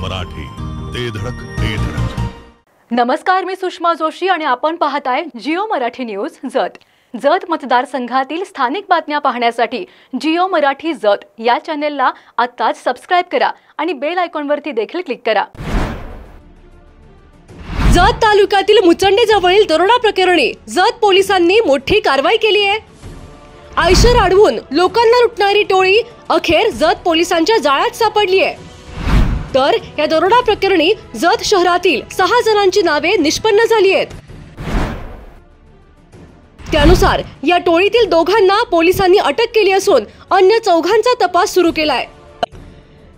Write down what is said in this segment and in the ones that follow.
मराठी, ते धडक ते धडक. नमस्कार, मी सुषमा जोशी आणि आपण पाहताय जिओ मराठी न्यूज जत. जत मतदारसंघातील स्थानिक बातम्या पाहण्यासाठी जिओ मराठी जत या चॅनेलला आत्ताच सबस्क्राइब करा आणि बेल आयकॉनवरती देखील क्लिक करा. जत तालुक्यातील मुचंडी जवळील दरोडा प्रकरणी जत पोलिसांनी मोठी कारवाई केली आहे. आयशर अडवून लोकांना लुटणारी टोळी अखेर जत पोलिसांच्या जाळ्यात सापडली आहे. तर या दरोडा प्रकरणी जत शहरातील 6 जणांची नावे निष्पन्न झाली आहेत. त्यानुसार या टोळीतील 2घांना पोलिसांनी अटक केली असून अन्य 4घांचा तपास सुरू केलाय.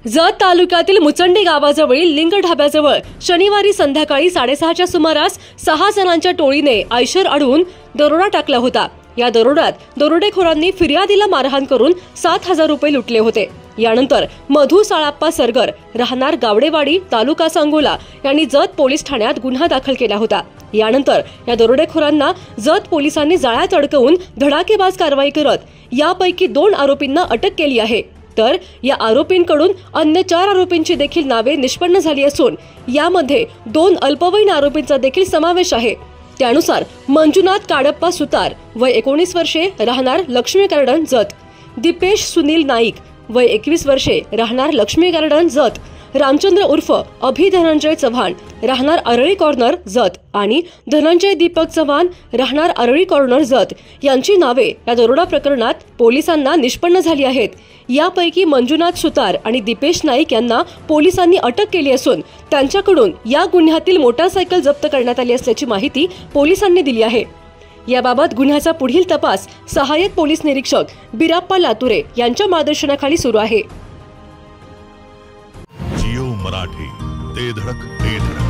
जत तालुक्यातील मुचंडी गावाजवळील लिंग ढाब्याजवळ शनिवारी संध्याकाळी 6:30च्या सुमारास 6 जणांच्या टोळीने आयशर अडवून दरोडा टाकला होता. या दरोड्यात दरोडेखोरांनी फिर्यादीला मारहाण करून 7,000 रुपये लुटले होते. यानंतर मधु साळाप्पा सरगर राहणार गावडेवाडी तालुका सांगोला यांनी जत पोलीस ठाण्यात गुन्हा दाखल केला होता. यानंतर या दरोडेखोरांना जत पोलिसांनी जाळ्यात अडकवून धडाकेबाज कारवाई करत यापैकी 2 आरोपींना अटक केली आहे. तर या आरोपींकडून अन्य 4 आरोपींची देखील नावे निष्पन्न झाली असून यामध्ये 2 अल्पवयीन आरोपींचा देखील समावेश आहे. त्यानुसार मंजुनाथ काडप्पा सुतार वय 19 वर्षे राहणार लक्ष्मी गार्डन जत, दीपेश सुनील नाईक वय 21 वर्षे राहणार लक्ष्मी गार्डन जत, रामचंद्र उर्फ अभि धनंजय चव्हाण राहणार अरळी कॉर्नर जत आणि धनंजय दीपक चव्हाण राहणार अरळी कॉर्नर जत यांची नावे या दरोडा प्रकरणात पोलिसांना निष्पन्न झाली आहेत. यापैकी मंजुनाथ सुतार आणि दीपेश नाईक यांना पोलिसांनी अटक केली असून त्यांच्याकडून या गुन्ह्यातील मोटारसायकल जप्त करण्यात आली असल्याची माहिती पोलिसांनी दिली आहे. याबाबत गुन्ह्याचा पुढील तपास सहाय्यक पोलीस निरीक्षक बिराप्पा लातुरे यांच्या मार्गदर्शनाखाली सुरू आहे. जिओ मराठी, ते धडक ते धडक.